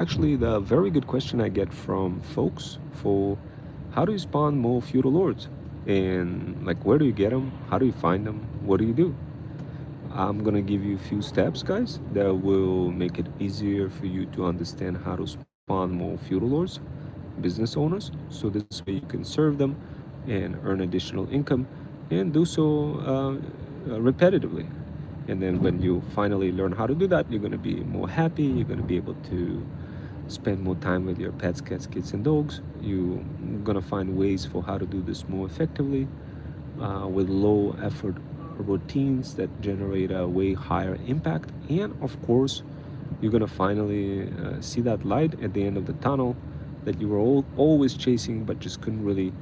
actually the very good question I get from folks for how do you spawn more feudal lords? And like, where do you get them? How do you find them? What do you do? I'm gonna give you a few steps, guys, that will make it easier for you to understand how to spawn more feudal lords, business owners, so this way you can serve them and earn additional income and do so repetitively. And then when you finally learn how to do that, you're gonna be more happy, you're gonna be able to spend more time with your pets, cats, kids, and dogs. You're gonna find ways for how to do this more effectively with low effort routines that generate a way higher impact. And of course, you're gonna finally see that light at the end of the tunnel that you were always chasing, but just couldn't really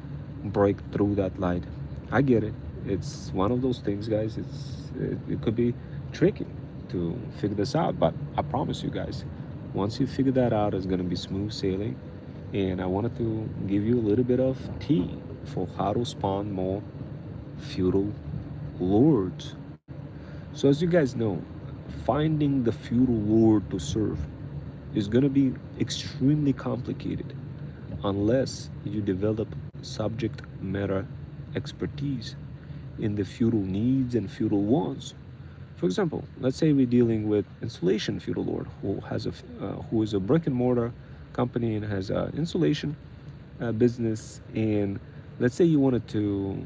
break through that light. I get it. It's one of those things, guys. It could be tricky to figure this out, but I promise you guys, once you figure that out, it's gonna be smooth sailing. And I wanted to give you a little bit of tea for how to spawn more feudal lords. So as you guys know, finding the feudal lord to serve is going to be extremely complicated unless you develop subject matter expertise in the feudal needs and feudal wants. For example, let's say we're dealing with insulation feudal lord who is a brick and mortar company and has an insulation business, and let's say you wanted to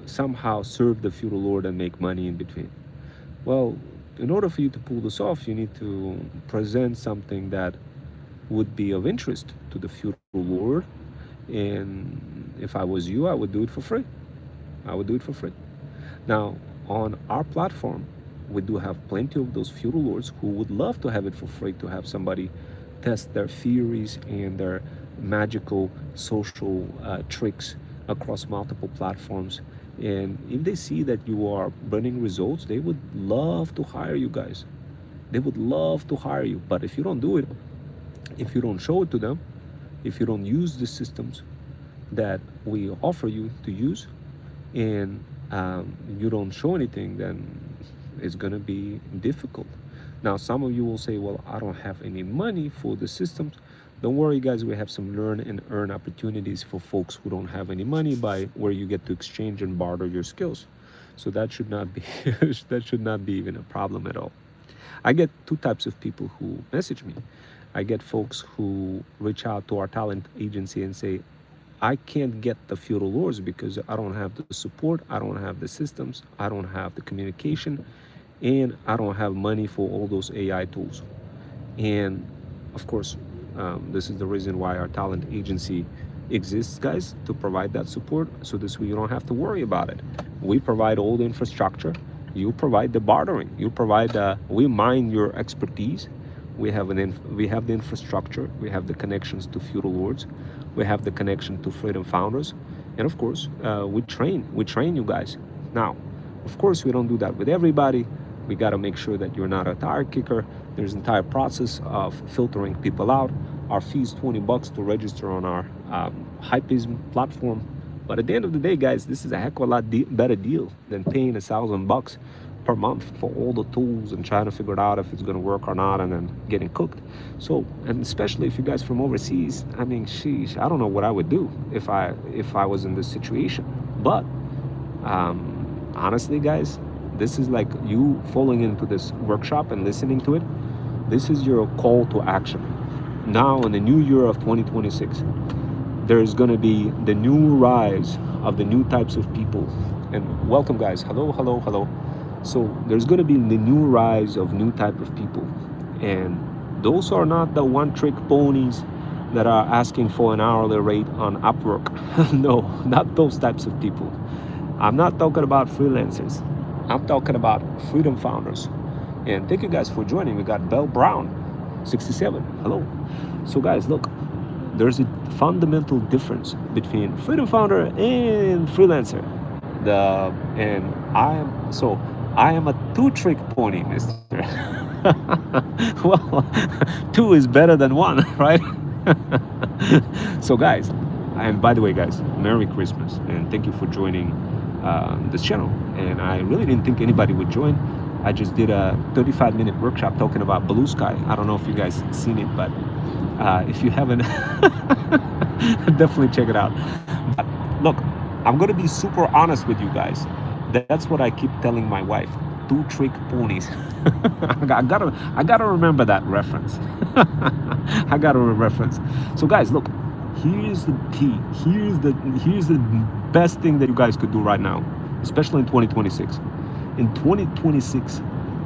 somehow serve the feudal lord and make money in between. Well, in order for you to pull this off, you need to present something that would be of interest to the feudal lord. And if I was you, I would do it for free. I would do it for free. Now, on our platform, we do have plenty of those feudal lords who would love to have it for free, to have somebody test their theories and their magical social tricks across multiple platforms. And if they see that you are burning results, they would love to hire you guys. They would love to hire you. But if you don't do it, if you don't show it to them, if you don't use the systems that we offer you to use, and you don't show anything, then it's going to be difficult. Now, some of you will say, well, I don't have any money for the systems. Don't worry, guys, we have some learn and earn opportunities for folks who don't have any money, by where you get to exchange and barter your skills. So that should not be that should not be even a problem at all. I get two types of people who message me. I get folks who reach out to our talent agency and say, I can't get the feudal lords because I don't have the support, I don't have the systems, I don't have the communication, and I don't have money for all those AI tools. And of course, this is the reason why our talent agency exists, guys, to provide that support. So this way you don't have to worry about it. We provide all the infrastructure, you provide the bartering, you provide we mine your expertise. We have the infrastructure, we have the connections to feudal lords, we have the connection to freedom founders, and of course we train you guys. Now, of course, we don't do that with everybody. We got to make sure that you're not a tire kicker. There's an entire process of filtering people out. Our fee is $20 to register on our Hypeism platform. But at the end of the day, guys, this is a heck of a lot better deal than paying $1,000 per month for all the tools and trying to figure it out if it's going to work or not, and then getting cooked. So, and especially if you guys from overseas, I mean, sheesh, I don't know what I would do if I was in this situation. But honestly, guys, this is like you falling into this workshop and listening to it. This is your call to action. Now, in the new year of 2026, there's going to be the new rise of the new types of people. And welcome, guys. Hello, hello, hello. So there's going to be the new rise of new type of people. And those are not the one-trick ponies that are asking for an hourly rate on Upwork. No, not those types of people. I'm not talking about freelancers. I'm talking about freedom founders. And thank you guys for joining. We got Bell Brown, 67. Hello. So guys, look, there's a fundamental difference between freedom founder and freelancer. I am a two-trick pony, mister. Well, two is better than one, right? So guys, and by the way, guys, Merry Christmas, and thank you for joining this channel. And I really didn't think anybody would join. I just did a 35-minute workshop talking about blue sky. I don't know if you guys seen it, but If you haven't, definitely check it out. But look, I'm gonna be super honest with you guys. That's what I keep telling my wife. Two trick ponies. I gotta remember that reference. I gotta reference. So guys, look, here's the key. Here's the best thing that you guys could do right now, especially in 2026. In 2026,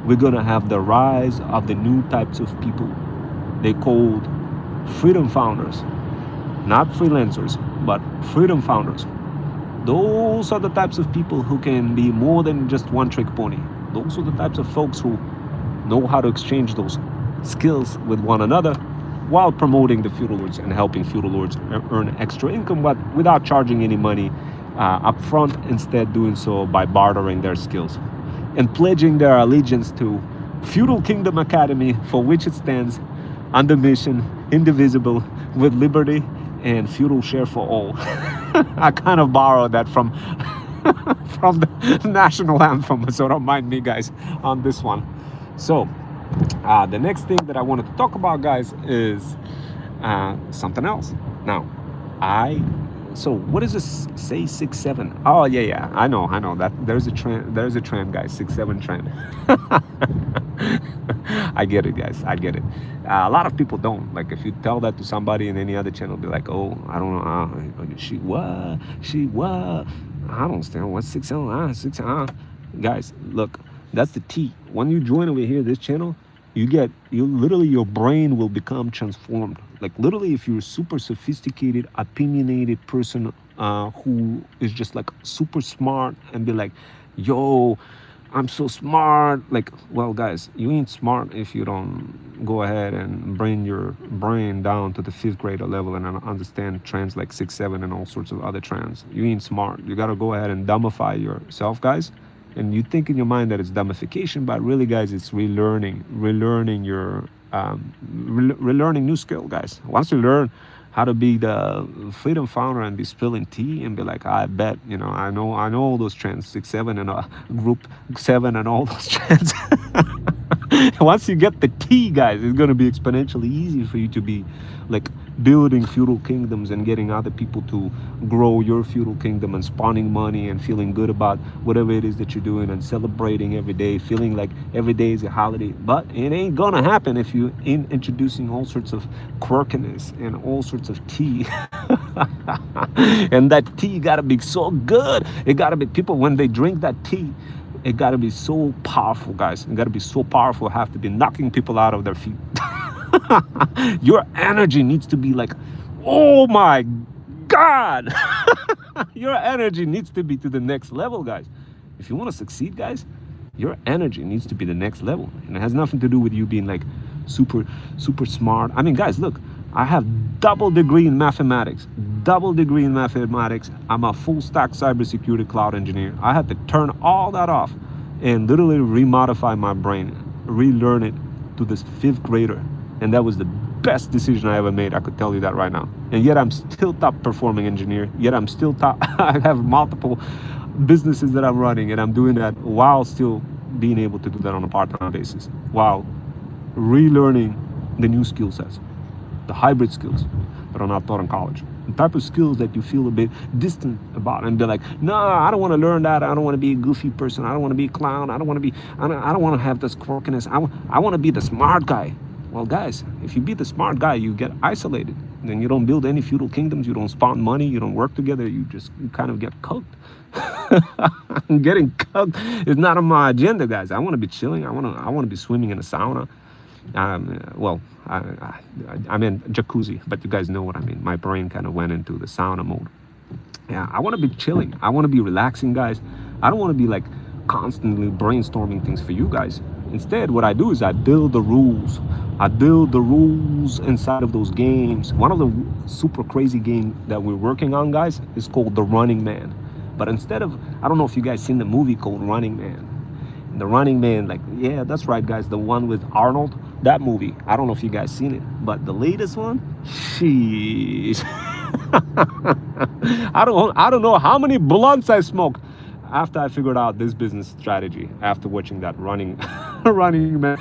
we're gonna have the rise of the new types of people. They called freedom founders, not freelancers, but freedom founders. Those are the types of people who can be more than just one trick pony. Those are the types of folks who know how to exchange those skills with one another while promoting the feudal lords and helping feudal lords earn extra income, but without charging any money up front, instead doing so by bartering their skills and pledging their allegiance to Feudal Kingdom Academy, for which it stands on the mission, indivisible, with liberty and feudal share for all. I kind of borrowed that from from the national anthem, so don't mind me, guys, on this one. So the next thing that I wanted to talk about, guys, is something else. Now, so what does this say, 6-7? Oh yeah, I know that there's a trend, guys, 6-7 trend. I get it, guys, I get it. A lot of people don't. Like, if you tell that to somebody in any other channel, be like, oh, I don't know, she what, I don't understand what's 6-7, 6, guys, look, that's the T. When you join over here this channel, you literally, your brain will become transformed. Like, literally, if you're a super sophisticated, opinionated person who is just like super smart and be like, yo, I'm so smart. Like, well, guys, you ain't smart if you don't go ahead and bring your brain down to the 5th grader level and understand trends like 6-7 and all sorts of other trends. You ain't smart. You got to go ahead and dumbify yourself, guys. And you think in your mind that it's dumbification, but really, guys, it's relearning your relearning new skill, guys. Once you learn how to be the freedom founder and be spilling tea and be like, I bet, I know all those trends, 6-7 and group 7 and all those trends. Once you get the tea, guys, it's going to be exponentially easy for you to be like building feudal kingdoms and getting other people to grow your feudal kingdom and spawning money and feeling good about whatever it is that you're doing and celebrating every day, feeling like every day is a holiday. But it ain't gonna happen if you ain't introducing all sorts of quirkiness and all sorts of tea. And that tea gotta be so good. It gotta be, people, when they drink that tea, it gotta be so powerful, guys. It gotta be so powerful, have to be knocking people out of their feet. Your energy needs to be like, oh my God. Your energy needs to be to the next level, guys. If you want to succeed, guys, your energy needs to be the next level. And it has nothing to do with you being like super smart. I mean, guys, look, I have double degree in mathematics. I'm a full stack cybersecurity cloud engineer. I had to turn all that off and literally remodify my brain, relearn it to this 5th grader. And that was the best decision I ever made. I could tell you that right now. And yet I'm still top performing engineer. Yet I'm still top. I have multiple businesses that I'm running, and I'm doing that while still being able to do that on a part-time basis, while relearning the new skill sets, the hybrid skills that are not taught in college. The type of skills that you feel a bit distant about and be like, no, I don't want to learn that. I don't want to be a goofy person. I don't want to be a clown. I don't want to have this quirkiness. I want to be the smart guy. Well, guys, if you be the smart guy, you get isolated. Then you don't build any feudal kingdoms. You don't spawn money. You don't work together. You kind of get cooked. Getting cooked is not on my agenda, guys. I want to be chilling. I want to be swimming in a sauna. Well, I mean jacuzzi, but you guys know what I mean. My brain kind of went into the sauna mode. Yeah, I want to be chilling. I want to be relaxing, guys. I don't want to be like constantly brainstorming things for you guys. Instead, what I do is I build the rules. I build the rules inside of those games. One of the super crazy games that we're working on, guys, is called The Running Man. But instead of, I don't know if you guys seen the movie called Running Man. And The Running Man, like, yeah, that's right, guys, the one with Arnold. That movie, I don't know if you guys seen it, but the latest one, sheesh. I don't know how many blunts I smoked after I figured out this business strategy after watching that running Man.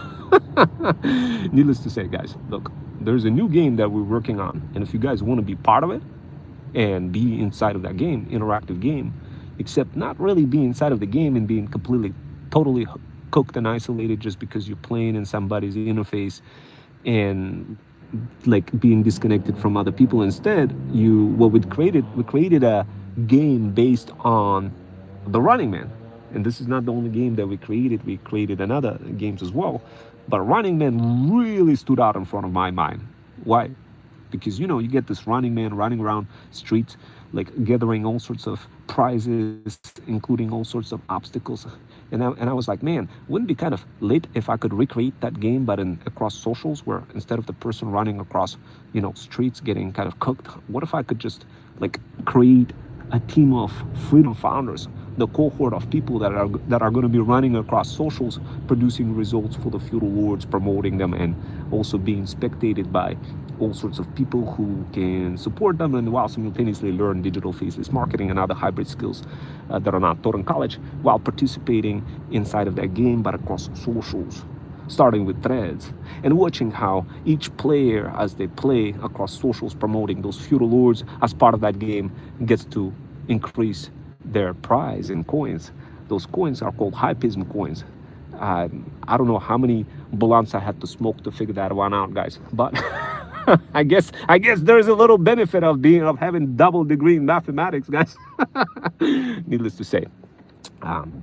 Needless to say, guys, look, there's a new game that we're working on, and if you guys want to be part of it and be inside of that game, interactive game, except not really be inside of the game and being completely, totally cooked and isolated just because you're playing in somebody's interface and like being disconnected from other people. Instead, we created a game based on the Running Man. And this is not the only game that we created another games as well, but Running Man really stood out in front of my mind. Why? Because you get this Running Man running around streets, like gathering all sorts of prizes, including all sorts of obstacles. And I was like, man, wouldn't it be kind of lit if I could recreate that game, but across socials, where instead of the person running across, streets getting kind of cooked, what if I could just like create a team of freedom founders, the cohort of people that are going to be running across socials, producing results for the feudal lords, promoting them, and also being spectated by all sorts of people who can support them, and while simultaneously learn digital faceless marketing and other hybrid skills that are not taught in college, while participating inside of that game but across socials, starting with threads, and watching how each player, as they play across socials promoting those feudal lords as part of that game, gets to increase their prize in coins. Those coins are called hypism coins. I don't know how many blunts I had to smoke to figure that one out, guys, but I guess there's a little benefit of having double degree in mathematics, guys. Needless to say,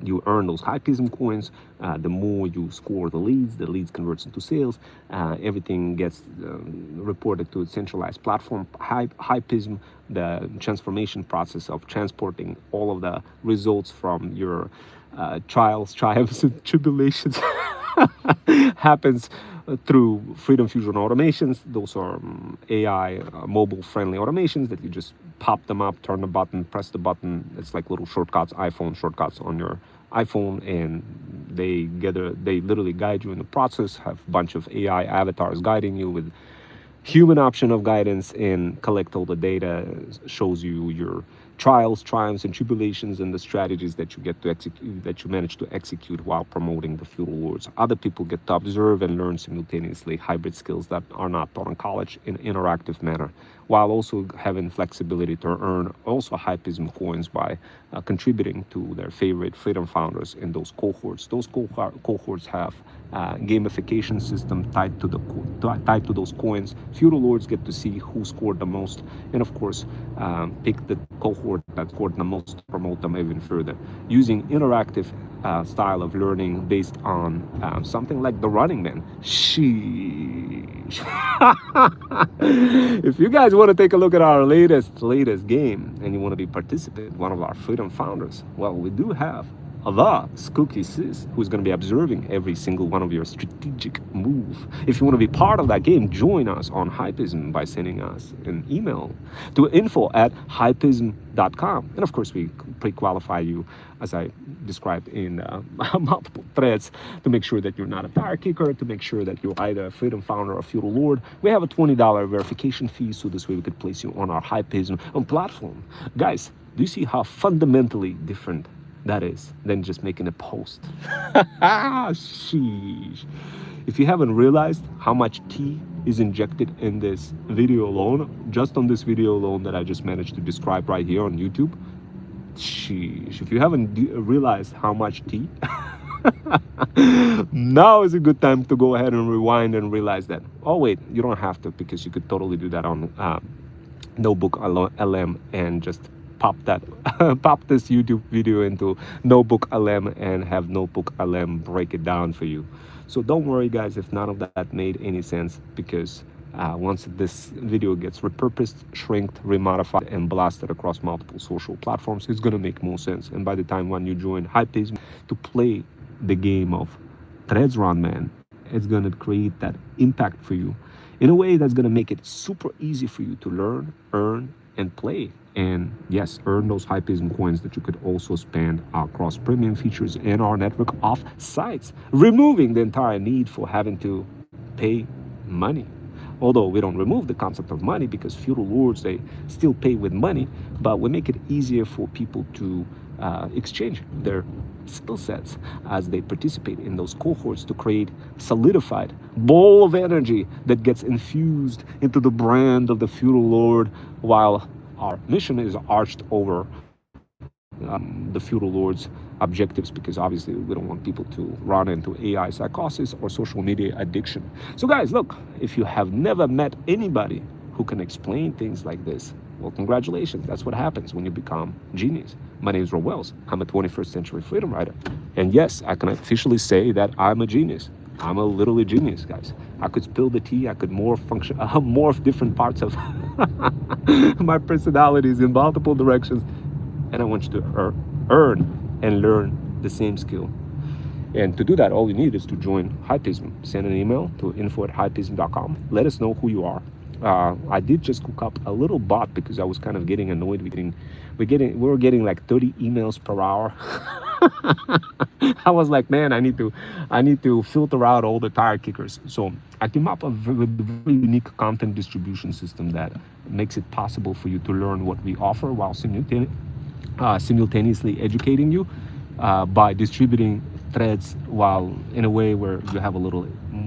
you earn those hypism coins. The more you score the leads converts into sales. Everything gets reported to a centralized platform. Hypism, the transformation process of transporting all of the results from your trials, triumphs, and tribulations happens through Freedom Fusion automations. Those are AI mobile-friendly automations that you just pop them up, turn the button, press the button. It's like little shortcuts, iPhone shortcuts on your iPhone, and they literally guide you in the process. Have a bunch of AI avatars guiding you with human option of guidance, and collect all the data, shows you your trials, triumphs, and tribulations, and the strategies that you get to execute, that you manage to execute while promoting the feudal lords. Other people get to observe and learn simultaneously hybrid skills that are not taught in college in an interactive manner, while also having flexibility to earn also hypism coins by contributing to their favorite freedom founders in those cohorts. Those cohorts have gamification system tied to those coins. Feudal lords get to see who scored the most, and of course pick the cohort that scored the most to promote them even further, using interactive style of learning based on something like the Running Man. Sheesh. If you guys want to take a look at our latest game, and you want to be participant, one of our freedom founders, well, we do have the Skooky Sis, who's going to be observing every single one of your strategic move. If you want to be part of that game, join us on Hypism by sending us an email to info@hypism.com. And of course, we pre-qualify you, as I described in multiple threads, to make sure that you're not a tire kicker, to make sure that you're either a freedom founder or feudal lord. We have a $20 verification fee, so this way we could place you on our Hypism platform. Guys, do you see how fundamentally different that is than just making a post? Sheesh. If you haven't realized how much tea is injected in this video alone, just on this video alone that I just managed to describe right here on YouTube, sheesh. If you haven't realized how much tea, now is a good time to go ahead and rewind and realize that. Oh wait, you don't have to, because you could totally do that on Notebook LM and just pop this YouTube video into Notebook LM and have Notebook LM break it down for you. So don't worry, guys, if none of that made any sense, because once this video gets repurposed, shrinked, remodified, and blasted across multiple social platforms, it's going to make more sense. And by the time when you join Hypism to play the game of Threads Run Man, it's going to create that impact for you in a way that's going to make it super easy for you to learn, earn, and play. And yes, earn those Hypism coins that you could also spend across premium features and our network of sites, removing the entire need for having to pay money. Although we don't remove the concept of money, because feudal lords, they still pay with money, but we make it easier for people to exchange their skill sets as they participate in those cohorts to create solidified ball of energy that gets infused into the brand of the feudal lord, while our mission is arched over the feudal lord's objectives, because obviously we don't want people to run into AI psychosis or social media addiction. So guys, look, if you have never met anybody who can explain things like this, well, congratulations. That's what happens when you become genius. My name is Rob Wells. I'm a 21st century freedom writer. And yes, I can officially say that I'm a genius. I'm a literally genius, guys. I could spill the tea. I could morph different parts of my personalities in multiple directions. And I want you to earn and learn the same skill. And to do that, all you need is to join Hypism. Send an email to info@hypism.com. Let us know who you are. I did just cook up a little bot because I was kind of getting annoyed. We were getting like 30 emails per hour. I was like, man, I need to filter out all the tire kickers. So I came up with a very unique content distribution system that makes it possible for you to learn what we offer while simultaneously educating you by distributing threads, while in a way where you have a little,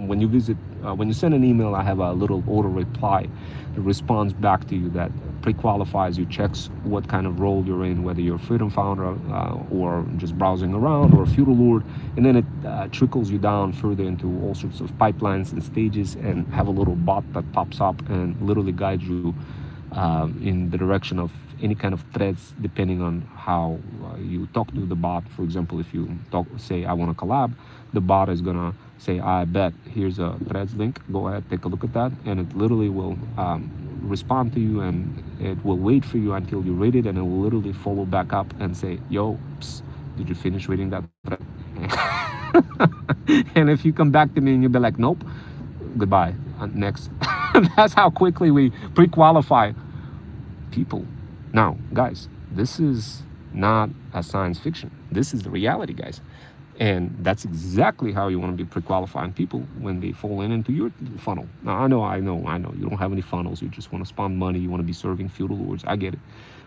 when you send an email, I have a little auto reply that responds back to you that pre-qualifies you, checks what kind of role you're in, whether you're a freedom founder or just browsing around, or a feudal lord, and then it trickles you down further into all sorts of pipelines and stages, and have a little bot that pops up and literally guides you in the direction of any kind of threads, depending on how you talk to the bot. For example, if you say I want to collab, the bot is gonna say, I bet here's a threads link, go ahead, take a look at that, and it literally will respond to you, and it will wait for you until you read it, and it will literally follow back up and say, yo, did you finish reading that thread? And if you come back to me and you'll be like, nope, goodbye, next. That's how quickly we pre-qualify people. Now, guys, this is not a science fiction. This is the reality, guys. And that's exactly how you want to be pre-qualifying people when they fall into your funnel. Now, I know. You don't have any funnels. You just want to spawn money. You want to be serving feudal lords. I get it.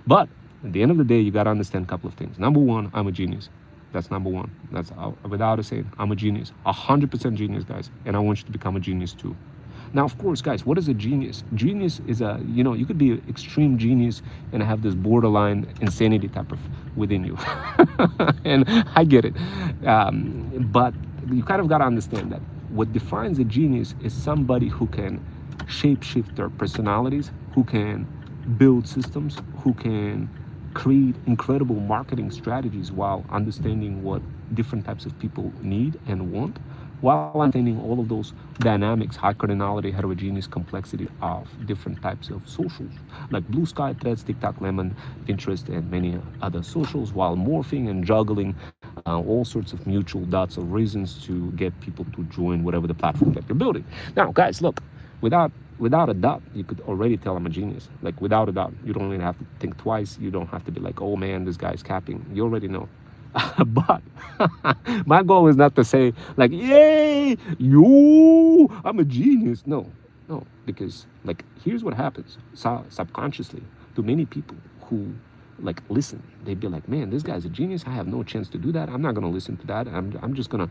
But at the end of the day, you got to understand a couple of things. Number one, I'm a genius. That's number one. That's without a saying. I'm a genius. 100% genius, guys. And I want you to become a genius too. Now, of course, guys, what is a genius? Genius is you could be an extreme genius and have this borderline insanity type of within you. And I get it. But you kind of got to understand that what defines a genius is somebody who can shape-shift their personalities, who can build systems, who can create incredible marketing strategies while understanding what different types of people need and want, while maintaining all of those dynamics, high cardinality, heterogeneous complexity of different types of socials, like Blue Sky, Threads, TikTok, Lemon, Pinterest, and many other socials, while morphing and juggling all sorts of mutual dots of reasons to get people to join whatever the platform that you're building. Now, guys, look, without a doubt, you could already tell I'm a genius. Like, without a doubt, you don't even have to think twice. You don't have to be like, oh man, this guy's capping. You already know. But my goal is not to say like, yay, I'm a genius. No, because like, here's what happens subconsciously to many people who like listen. They'd be like, man, this guy's a genius. I have no chance to do that. I'm not gonna listen to that. I'm just gonna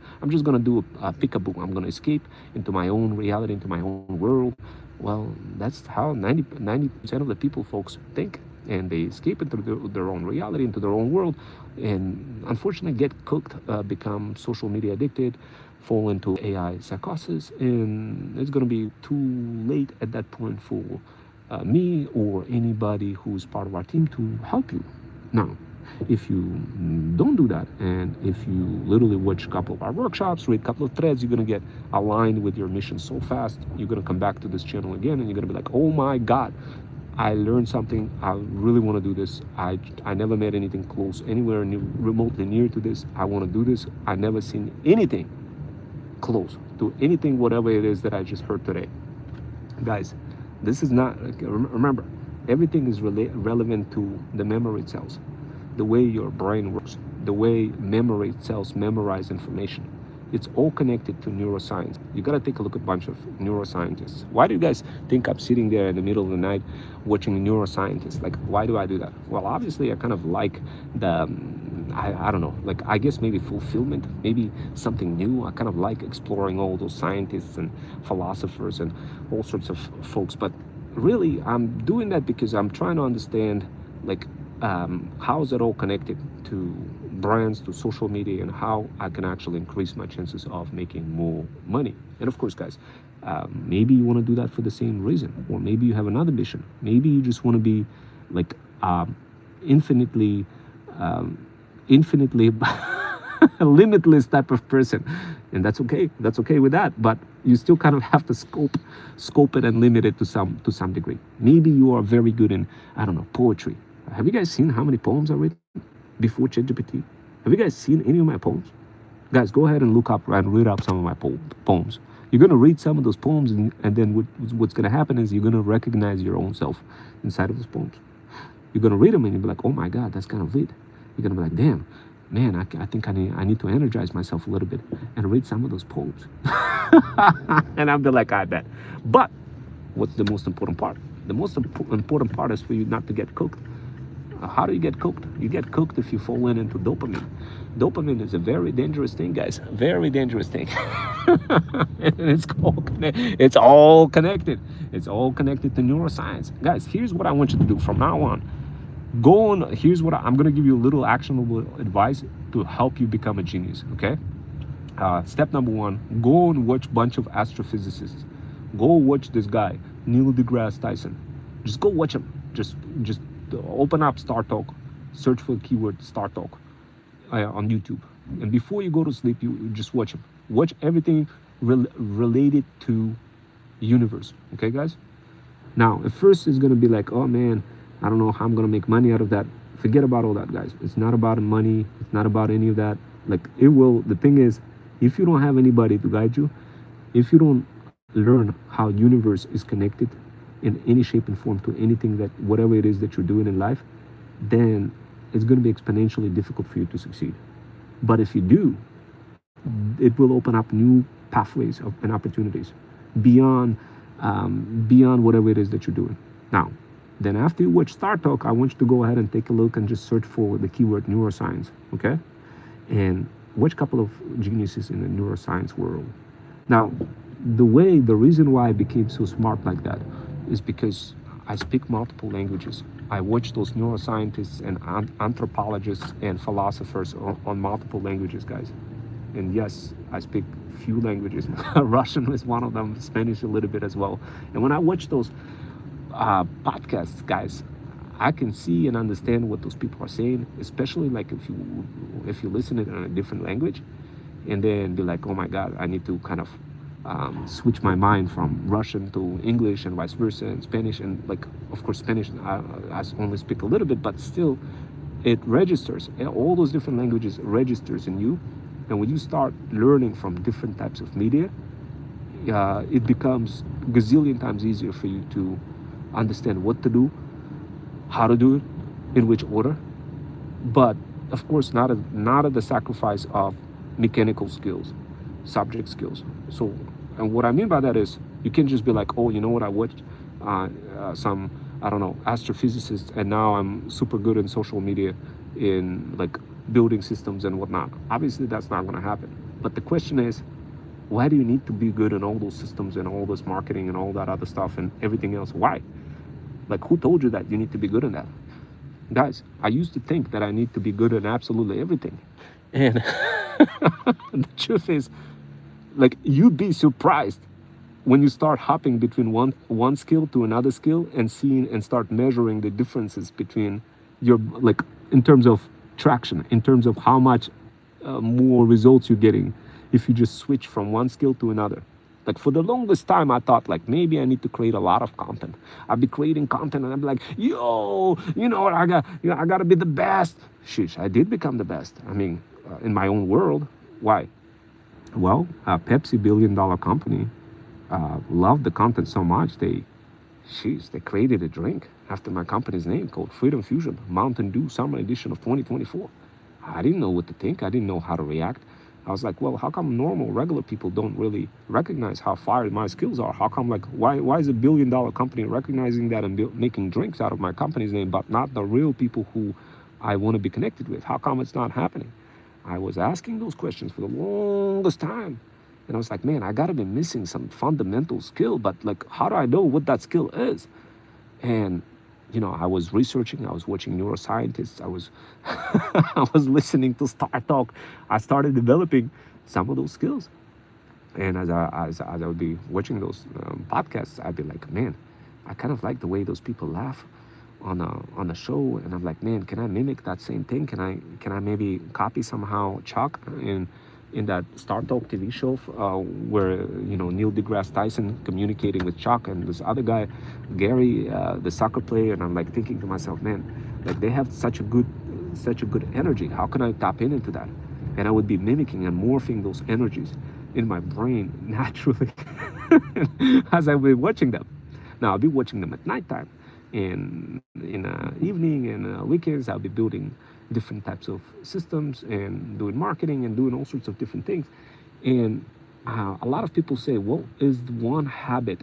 do a peekaboo. I'm gonna escape into my own reality, into my own world. Well, that's how 90% of the people, folks, think. And they escape into their own reality, into their own world, and unfortunately get cooked, become social media addicted, fall into AI psychosis, and it's going to be too late at that point for me or anybody who's part of our team to help you. Now, if you don't do that, and if you literally watch a couple of our workshops, read a couple of threads, you're going to get aligned with your mission so fast, you're going to come back to this channel again, and you're going to be like, oh my God, I learned something. I really want to do this. I never met anything close, anywhere remotely near to this. I want to do this. I never seen anything close to anything, whatever it is that I just heard today. Guys, this is not, remember, everything is relevant to the memory cells, the way your brain works, the way memory cells memorize information. It's all connected to neuroscience. You gotta take a look at a bunch of neuroscientists. Why do you guys think I'm sitting there in the middle of the night watching neuroscientists? Like, why do I do that? Well, obviously I kind of like the I don't know, like I guess maybe fulfillment, maybe something new. I kind of like exploring all those scientists and philosophers and all sorts of folks, but really I'm doing that because I'm trying to understand, like, how is it all connected to brands, to social media, and how I can actually increase my chances of making more money. And of course, guys, maybe you want to do that for the same reason, or maybe you have another mission. Maybe you just want to be like infinitely um, infinitely limitless type of person, and that's okay. That's okay with that, but you still kind of have to scope it and limit it to some degree. Maybe you are very good in, I don't know, poetry. Have you guys seen how many poems I've written before ChatGPT? Have you guys seen any of my poems? Guys, go ahead and look up and read up some of my poems. You're going to read some of those poems, and then what's going to happen is you're going to recognize your own self inside of those poems. You're going to read them and you'll be like, oh my God, that's kind of lit. You're going to be like, damn, man, I think I need to energize myself a little bit and read some of those poems. And I'll be like, I bet. But what's the most important part? The most important part is for you not to get cooked. How do you get cooked? You get cooked if you fall into dopamine. Dopamine is a very dangerous thing, guys. Very dangerous thing. And it's all connected. It's all connected to neuroscience. Guys, here's what I want you to do from now on. Go on. Here's what I'm going to give you a little actionable advice to help you become a genius, okay? Step number one, go and watch a bunch of astrophysicists. Go watch this guy, Neil deGrasse Tyson. Just go watch him. Just open up Star Talk, search for the keyword Star Talk on YouTube. And before you go to sleep, you just watch him. Watch everything related to universe, okay, guys? Now, at first it's going to be like, oh man, I don't know how I'm going to make money out of that. Forget about all that, guys. It's not about money. It's not about any of that. Like, it will, the thing is, if you don't have anybody to guide you, if you don't learn how universe is connected in any shape and form to anything, that whatever it is that you're doing in life, then it's going to be exponentially difficult for you to succeed. But if you do, it will open up new pathways and opportunities beyond whatever it is that you're doing. Now, then after you watch Star Talk, I want you to go ahead and take a look and just search for the keyword neuroscience, okay? And watch a couple of geniuses in the neuroscience world. Now, the reason why I became so smart like that is because I speak multiple languages. I watch those neuroscientists and anthropologists and philosophers on multiple languages, guys. And yes, I speak few languages. Russian is one of them, Spanish a little bit as well. And when I watch those podcasts, guys, I can see and understand what those people are saying, especially like if you listen it in a different language, and then be like, oh my God, I need to kind of switch my mind from Russian to English and vice versa, and Spanish. And like, of course, Spanish, I only speak a little bit, but still it registers. All those different languages registers in you. And when you start learning from different types of media, it becomes gazillion times easier for you to understand what to do, how to do it, in which order. But of course, not at the sacrifice of mechanical skills, subject skills. So, and what I mean by that is, you can just be like, oh, you know what, I watched some, I don't know, astrophysicists, and now I'm super good in social media, in like building systems and whatnot. Obviously, that's not going to happen. But the question is, why do you need to be good in all those systems and all this marketing and all that other stuff and everything else? Why? Like, who told you that you need to be good in that? Guys, I used to think that I need to be good in absolutely everything. And the truth is, like, you'd be surprised when you start hopping between one skill to another skill and seeing and start measuring the differences between your, like, in terms of traction, in terms of how much more results you're getting if you just switch from one skill to another. Like, for the longest time, I thought, like, maybe I need to create a lot of content. I'd be creating content and I'd be like, yo, you know what, I got to be the best. Sheesh, I did become the best. I mean, in my own world. Why? Well, Pepsi, billion-dollar company, loved the content so much, they created a drink after my company's name called Freedom Fusion, Mountain Dew Summer Edition of 2024. I didn't know what to think. I didn't know how to react. I was like, well, how come normal, regular people don't really recognize how fire my skills are? How come, like, why is a billion-dollar company recognizing that and making drinks out of my company's name, but not the real people who I want to be connected with? How come it's not happening? I was asking those questions for the longest time. And I was like, man, I gotta be missing some fundamental skill, but like, how do I know what that skill is? And I was researching, I was watching neuroscientists, I was I was listening to Star Talk. I started developing some of those skills. And as I would be watching those podcasts, I'd be like, man, I kind of like the way those people laugh on a show, and I'm like, man, can I mimic that same thing? Can I maybe copy somehow Chuck in that Star Talk TV show where Neil deGrasse Tyson communicating with Chuck and this other guy, Gary, the soccer player, and I'm like thinking to myself, man, like they have such a good energy. How can I tap into that? And I would be mimicking and morphing those energies in my brain naturally as I would be watching them. Now I'll be watching them at nighttime, and in evening and weekends I'll be building different types of systems and doing marketing and doing all sorts of different things. And a lot of people say, what is one habit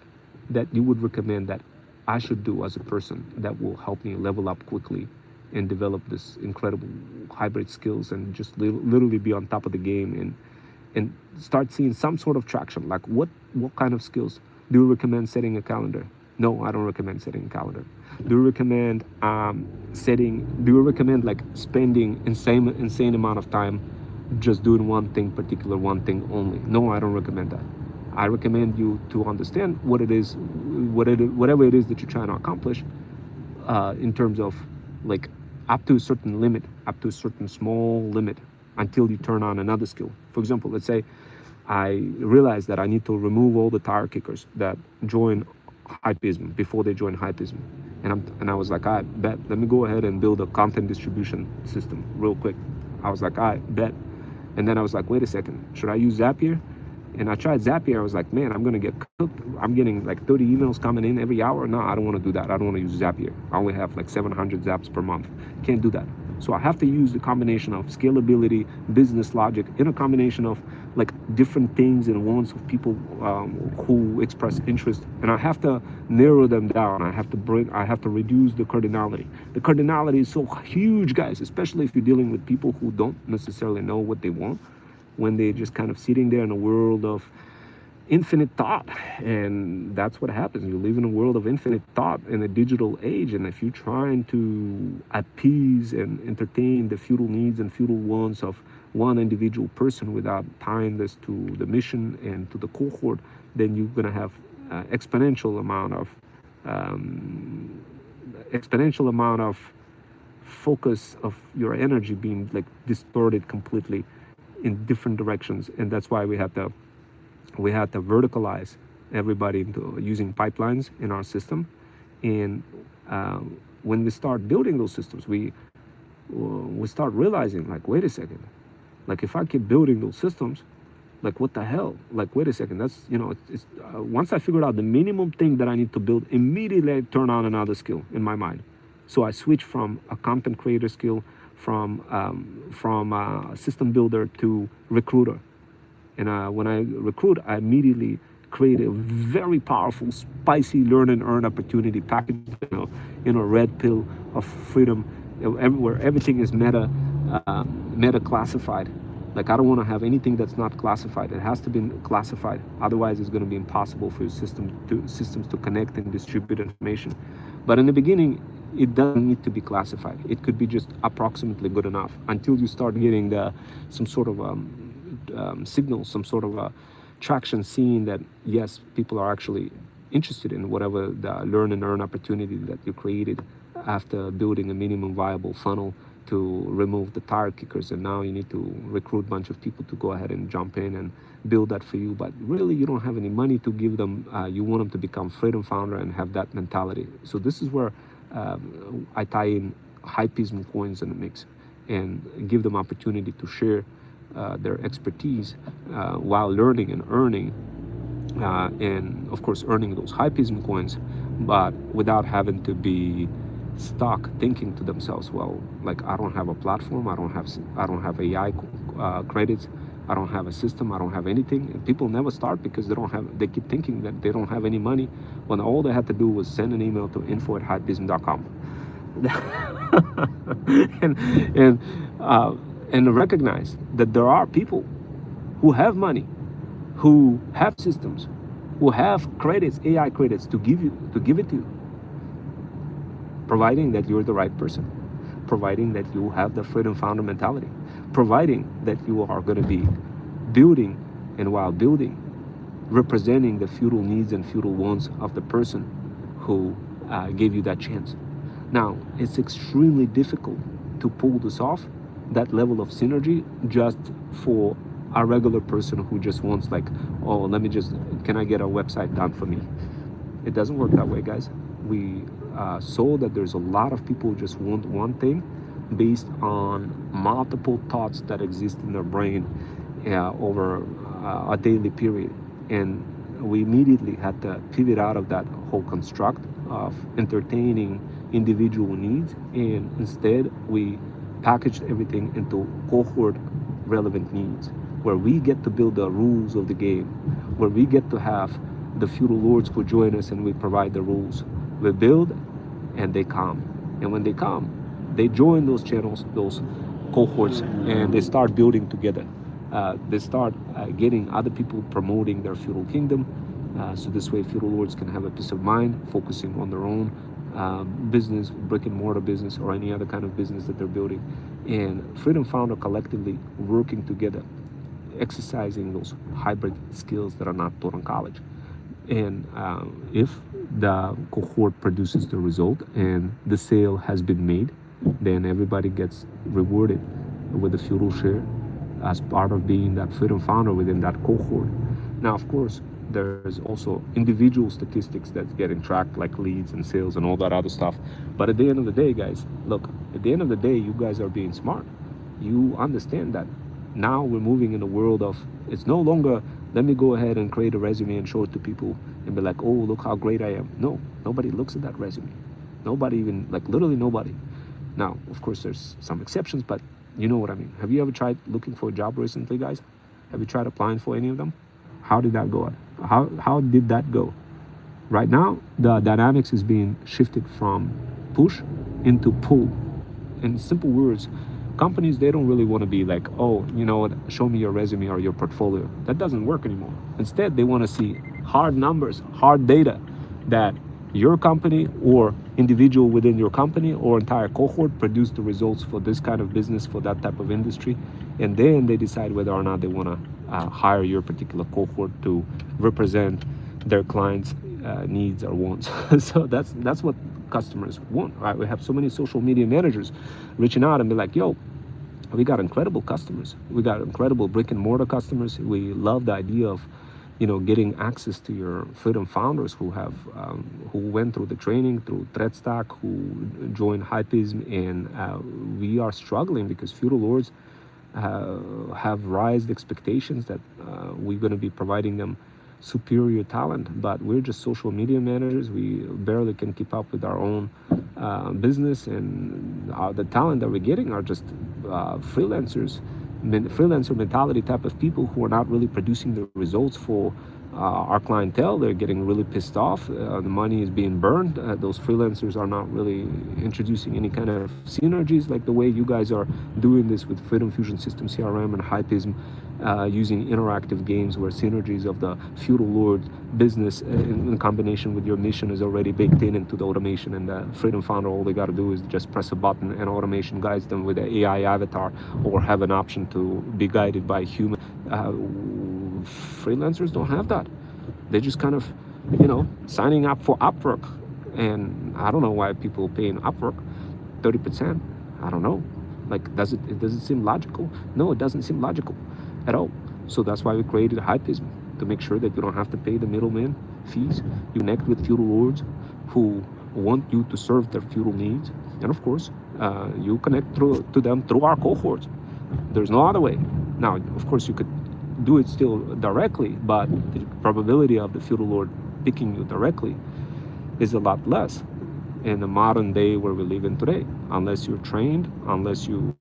that you would recommend that I should do as a person that will help me level up quickly and develop this incredible hybrid skills and just literally be on top of the game and start seeing some sort of traction? Like what kind of skills? Do you recommend setting a calendar? No, I don't recommend setting a calendar. Do you recommend do you recommend like spending insane amount of time just doing one thing only? No, I don't recommend that. I recommend you to understand what it is, whatever it is that you're trying to accomplish, in terms of like up to a certain limit, up to a certain small limit, until you turn on another skill. For example, let's say I realize that I need to remove all the tire kickers that join hypism before they join hypism, and I was like, I bet, let me go ahead and build a content distribution system real quick. I was like, I bet. And then I was like, wait a second, should I use Zapier? And I tried Zapier. I was like, man, I'm gonna get cooked. I'm getting like 30 emails coming in every hour. No, I don't want to do that. I don't want to use Zapier. I only have like 700 zaps per month. Can't do that. So I have to use the combination of scalability, business logic, in a combination of like different things and wants of people who express interest, and I have to narrow them down. I have to reduce the cardinality. The cardinality is so huge, guys, especially if you're dealing with people who don't necessarily know what they want, when they're just kind of sitting there in a world of infinite thought. And that's what happens. You live in a world of infinite thought in a digital age, and if you're trying to appease and entertain the feudal needs and feudal wants of one individual person without tying this to the mission and to the cohort, then you're going to have exponential amount of focus of your energy being like distorted completely in different directions. And that's why we had to verticalize everybody into using pipelines in our system. And when we start building those systems, we start realizing, like, wait a second, like if I keep building those systems, like what the hell? Like, wait a second, that's, once I figured out the minimum thing that I need to build, immediately I turn on another skill in my mind. So I switch from a content creator skill, from a system builder to recruiter. And when I recruit, I immediately create a very powerful, spicy learn and earn opportunity package, in a red pill of freedom, where everything is meta classified. Like, I don't want to have anything that's not classified. It has to be classified. Otherwise, it's going to be impossible for your systems to connect and distribute information. But in the beginning, it doesn't need to be classified. It could be just approximately good enough until you start getting some sort of signal, some sort of traction, seeing that yes, people are actually interested in whatever the learn and earn opportunity that you created after building a minimum viable funnel to remove the tire kickers. And now you need to recruit a bunch of people to go ahead and jump in and build that for you, but really you don't have any money to give them. You want them to become freedom founder and have that mentality. So this is where I tie in hypism coins in the mix and give them opportunity to share their expertise while learning and earning, and of course earning those hypism coins, but without having to be stuck thinking to themselves, well, like, I don't have a platform, I don't have AI credits, I don't have a system, I don't have anything. And people never start because they keep thinking that they don't have any money, when all they had to do was send an email to info@hypism.com. and and uh, and recognize that there are people who have money, who have systems, who have credits, AI credits to give it to you, providing that you're the right person, providing that you have the freedom founder mentality, providing that you are going to be building, and while building, representing the feudal needs and feudal wants of the person who gave you that chance. Now, it's extremely difficult to pull this off, that level of synergy, just for a regular person who just wants, like, oh, can I get a website done for me? It doesn't work that way, guys. We saw that there's a lot of people who just want one thing based on multiple thoughts that exist in their brain over a daily period. And we immediately had to pivot out of that whole construct of entertaining individual needs, and instead we packaged everything into cohort relevant needs, where we get to build the rules of the game, where we get to have the feudal lords who join us and we provide the rules. We build and they come. And when they come, they join those channels, those cohorts, and they start building together. They start getting other people promoting their feudal kingdom. So this way feudal lords can have a peace of mind, focusing on their own business, brick and mortar business, or any other kind of business that they're building. And freedom founder collectively working together, exercising those hybrid skills that are not taught in college. And if the cohort produces the result and the sale has been made, then everybody gets rewarded with a feudal share as part of being that freedom founder within that cohort. Now, of course, there's also individual statistics that's getting tracked, like leads and sales and all that other stuff. But at the end of the day, guys, look, at the end of the day, you guys are being smart. You understand that now we're moving in a world of, it's no longer, let me go ahead and create a resume and show it to people and be like, oh, look how great I am. No, nobody looks at that resume. Nobody even, like literally nobody. Now, of course, there's some exceptions, but you know what I mean. Have you ever tried looking for a job recently, guys? Have you tried applying for any of them? How did that go? How did that go? Right now, the dynamics is being shifted from push into pull. In simple words, companies, they don't really want to be like, oh, you know what, show me your resume or your portfolio. That doesn't work anymore. Instead, they want to see hard numbers, hard data, that your company or individual within your company or entire cohort produce the results for this kind of business, for that type of industry. And then they decide whether or not they want to hire your particular cohort to represent their clients' needs or wants. So that's what customers want, right? We have so many social media managers reaching out and be like, yo, we got incredible customers. We got incredible brick and mortar customers. We love the idea of, you know, getting access to your freedom founders who have who went through the training through ThreadStack, who joined Hypism, and we are struggling because feudal lords have raised expectations that we're going to be providing them superior talent, but we're just social media managers. We barely can keep up with our own business, and the talent that we're getting are just freelancers, freelancer mentality type of people who are not really producing the results for our clientele. They're getting really pissed off. The money is being burned. Those freelancers are not really introducing any kind of synergies like the way you guys are doing this with Freedom Fusion System CRM and Hypism, using interactive games where synergies of the feudal lord business in combination with your mission is already baked into the automation, and the freedom founder, all they got to do is just press a button and automation guides them with an AI avatar, or have an option to be guided by human. Freelancers don't have that. They just kind of, you know, signing up for Upwork, and I don't know why people paying Upwork 30%. I don't know. Like, does it seem logical? No, it doesn't seem logical at all. So that's why we created Hypism, to make sure that you don't have to pay the middleman fees. You connect with feudal lords who want you to serve their feudal needs, and of course, you connect to them through our cohorts. There's no other way. Now, of course, you could do it still directly, but the probability of the feudal lord picking you directly is a lot less in the modern day where we live in today, unless you're trained, unless you